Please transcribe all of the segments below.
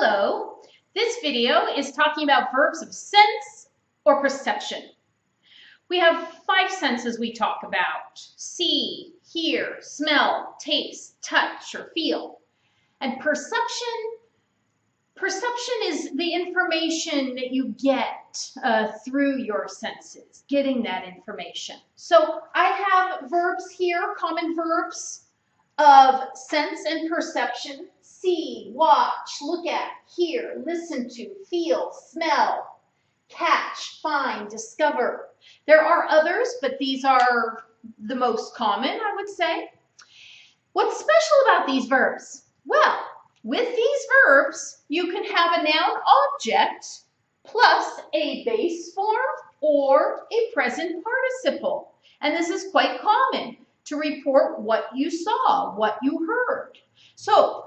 Hello, this video is talking about verbs of sense or perception. We have 5 senses we talk about: see, hear, smell, taste, touch, or feel. And perception is the information that you get through your senses, getting that information. So I have verbs here, common verbs of sense and perception: see, watch, look at, hear, listen to, feel, smell, catch, find, discover. There are others, but these are the most common, I would say. What's special about these verbs? Well, with these verbs, you can have a noun object plus a base form or a present participle. And this is quite common to report what you saw, what you heard. So,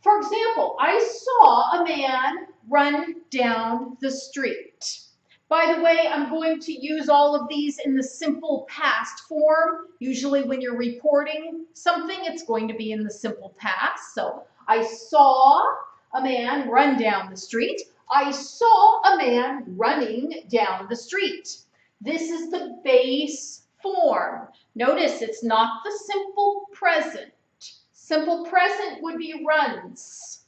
for example, I saw a man run down the street. By the way, I'm going to use all of these in the simple past form. Usually when you're reporting something, it's going to be in the simple past. So, I saw a man run down the street. I saw a man running down the street. This is the base form. Notice it's not the simple present. Simple present would be runs.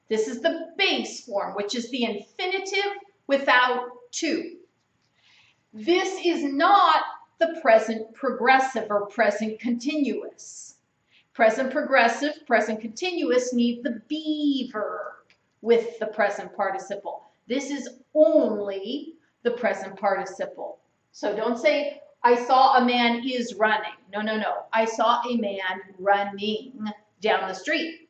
This is the base form, which is the infinitive without to. This is not the present progressive or present continuous. Present progressive, present continuous need the be verb with the present participle. This is only the present participle. So don't say, I saw a man is running. No, no, no. I saw a man running down the street.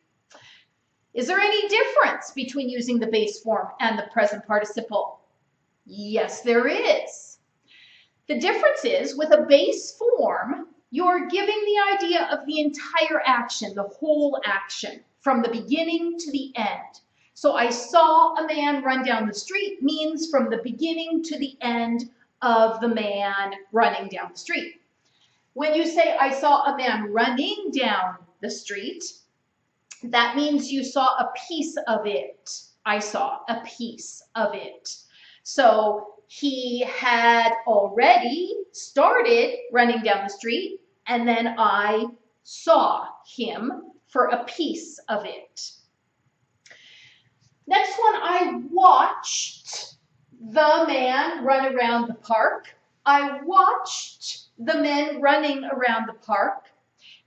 Is there any difference between using the base form and the present participle? Yes, there is. The difference is with a base form, you're giving the idea of the entire action, the whole action, from the beginning to the end. So I saw a man run down the street means from the beginning to the end of the man running down the street. When you say, I saw a man running down the street, that means you saw a piece of it. I saw a piece of it. So he had already started running down the street, and then I saw him for a piece of it. Next one, I watched the man run around the park. I watched the men running around the park.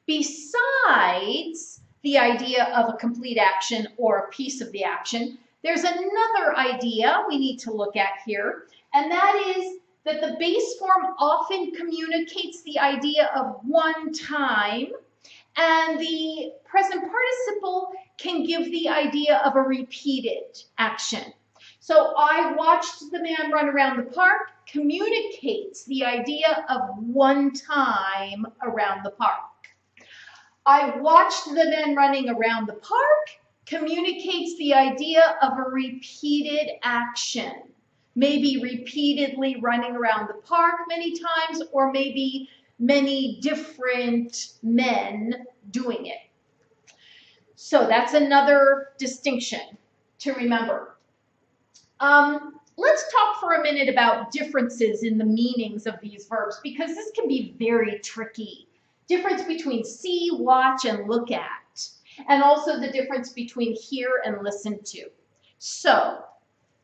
Besides the idea of a complete action or a piece of the action, there's another idea we need to look at here, and that is that the base form often communicates the idea of one time, and the present participle can give the idea of a repeated action. So I watched the man run around the park communicates the idea of one time around the park. I watched the men running around the park communicates the idea of a repeated action. Maybe repeatedly running around the park many times, or maybe many different men doing it. So that's another distinction to remember. Let's talk for a minute about differences in the meanings of these verbs, because this can be very tricky. Difference between see, watch, and look at, and also the difference between hear and listen to. So,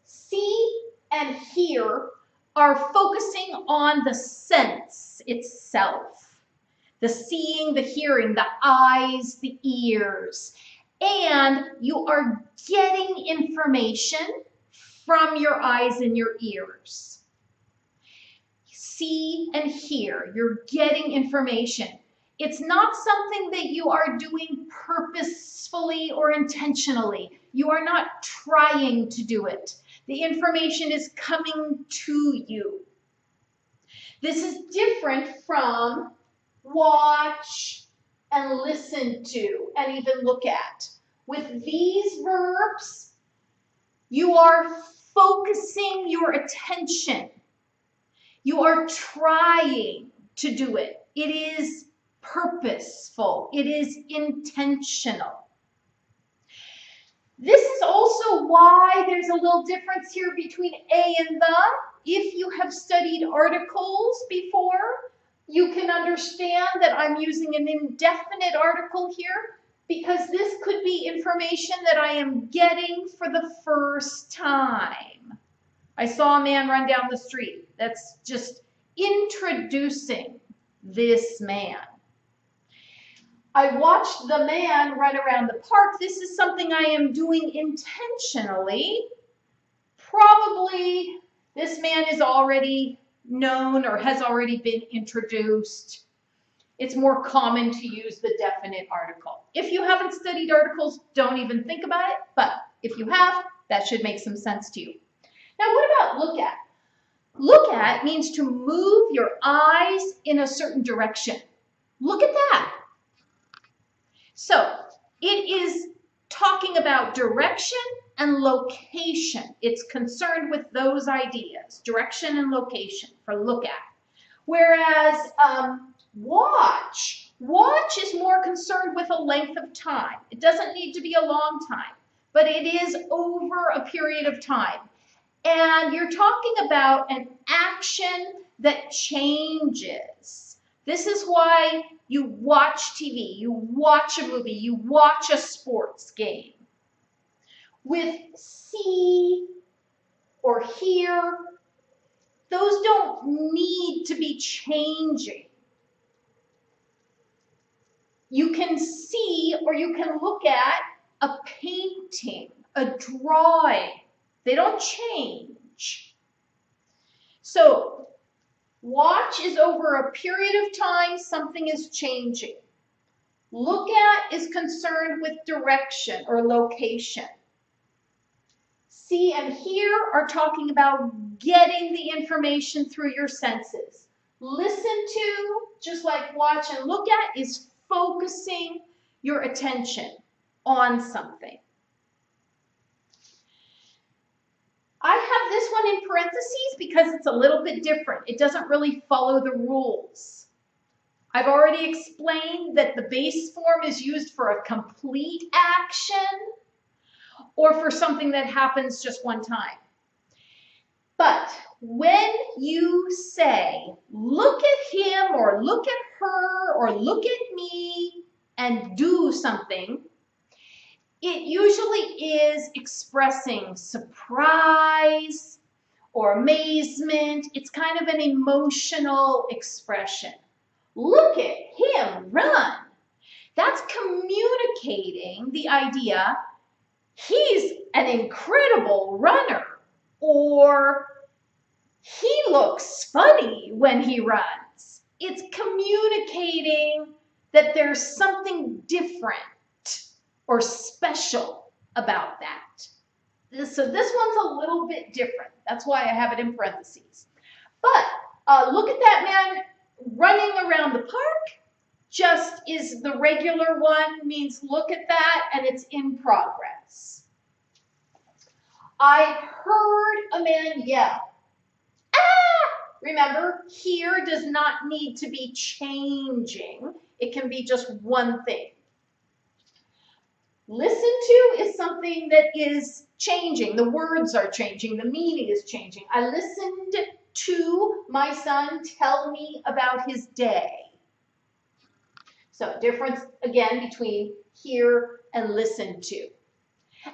see and hear are focusing on the sense itself. The seeing, the hearing, the eyes, the ears. And you are getting information from your eyes and your ears. See and hear, you're getting information. It's not something that you are doing purposefully or intentionally. You are not trying to do it. The information is coming to you. This is different from watch and listen to and even look at. With these verbs, you are focusing your attention. You are trying to do it. It is purposeful. It is intentional. This is also why there's a little difference here between a and the. If you have studied articles before, you can understand that I'm using an indefinite article here because this could be information that I am getting for the first time. I saw a man run down the street. That's just introducing this man. I watched the man run around the park. This is something I am doing intentionally. Probably this man is already known or has already been introduced. It's more common to use the definite article. If you haven't studied articles, don't even think about it. But if you have, that should make some sense to you. Now, what about look at? Look at means to move your eyes in a certain direction. Look at that. So it is talking about direction and location. It's concerned with those ideas, direction and location for look at. Whereas watch is more concerned with a length of time. It doesn't need to be a long time, but it is over a period of time. And you're talking about an action that changes. This is why you watch TV, you watch a movie, you watch a sports game. With see or hear, those don't need to be changing. You can see or you can look at a painting, a drawing. They don't change. So, watch is over a period of time, something is changing. Look at is concerned with direction or location. See and hear are talking about getting the information through your senses. Listen to, just like watch and look at, is focusing your attention on something. I have this one in parentheses because it's a little bit different. It doesn't really follow the rules. I've already explained that the base form is used for a complete action or for something that happens just one time. But when you say, look at him or look at her or look at me and do something, it usually is expressing surprise or amazement. It's kind of an emotional expression. Look at him run. That's communicating the idea he's an incredible runner, or he looks funny when he runs. It's communicating that there's something different or special about that. So this one's a little bit different. That's why I have it in parentheses. But look at that man running around the park. Just is the regular one, means look at that, and it's in progress. I heard a man yell. Ah! Remember, here does not need to be changing. It can be just one thing. Listen to is something that is changing. The words are changing. The meaning is changing. I listened to my son tell me about his day. So difference, again, between hear and listen to.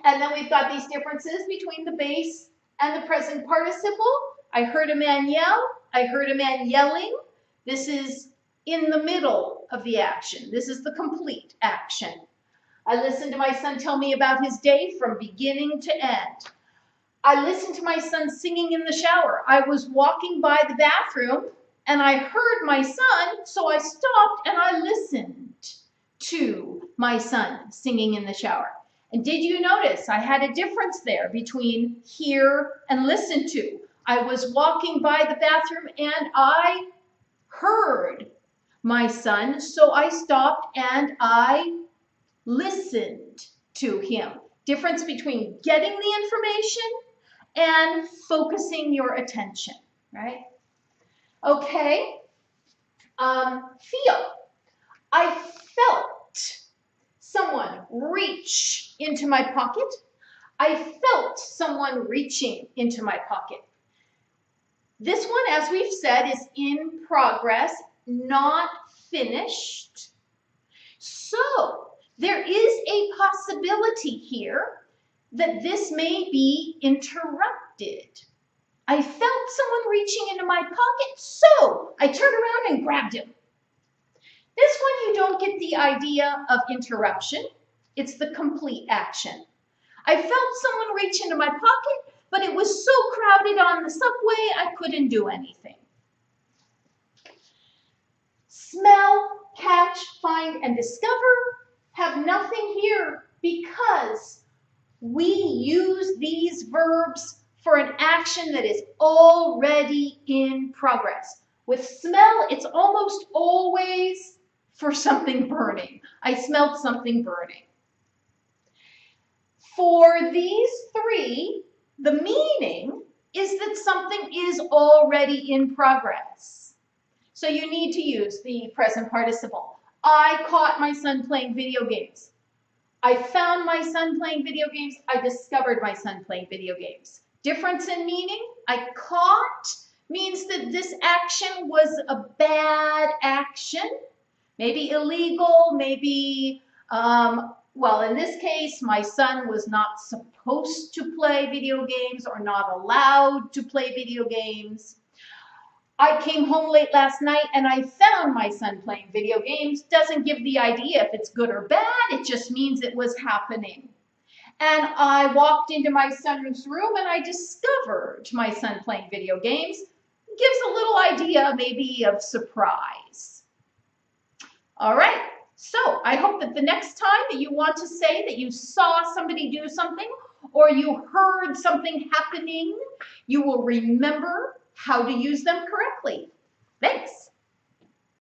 And then we've got these differences between the base and the present participle. I heard a man yell. I heard a man yelling. This is in the middle of the action. This is the complete action. I listened to my son tell me about his day from beginning to end. I listened to my son singing in the shower. I was walking by the bathroom and I heard my son, so I stopped and I listened to my son singing in the shower. And did you notice I had a difference there between hear and listen to? I was walking by the bathroom and I heard my son, so I stopped and I listened to him. Difference between getting the information and focusing your attention, right? Okay, feel. I felt someone reach into my pocket. I felt someone reaching into my pocket. This one, as we've said, is in progress, not finished. So there is a possibility here that this may be interrupted. I felt someone reaching into my pocket, so I turned around and grabbed him. This one, you don't get the idea of interruption. It's the complete action. I felt someone reach into my pocket, but it was so crowded on the subway, I couldn't do anything. Smell, catch, find, and discover have nothing here because we use these verbs for an action that is already in progress. With smell, it's almost always for something burning. I smelled something burning. For these three, the meaning is that something is already in progress. So you need to use the present participle. I caught my son playing video games. I found my son playing video games. I discovered my son playing video games. Difference in meaning, I caught means that this action was a bad action, maybe illegal, maybe, well, in this case, my son was not supposed to play video games or not allowed to play video games. I came home late last night and I found my son playing video games. Doesn't give the idea if it's good or bad, it just means it was happening. And I walked into my son's room and I discovered my son playing video games. Gives a little idea maybe of surprise. All right, so I hope that the next time that you want to say that you saw somebody do something or you heard something happening, you will remember how to use them correctly. Thanks.